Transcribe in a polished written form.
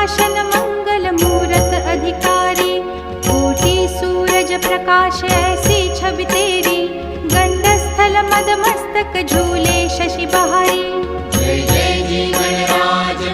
सिंहासन मंगल मूरत अधिकारी, कोटि सूरज प्रकाश ऐसी छवि तेरी, गंडस्थल मद मस्तक झूले शशि बहारी। जय जय जी गणराज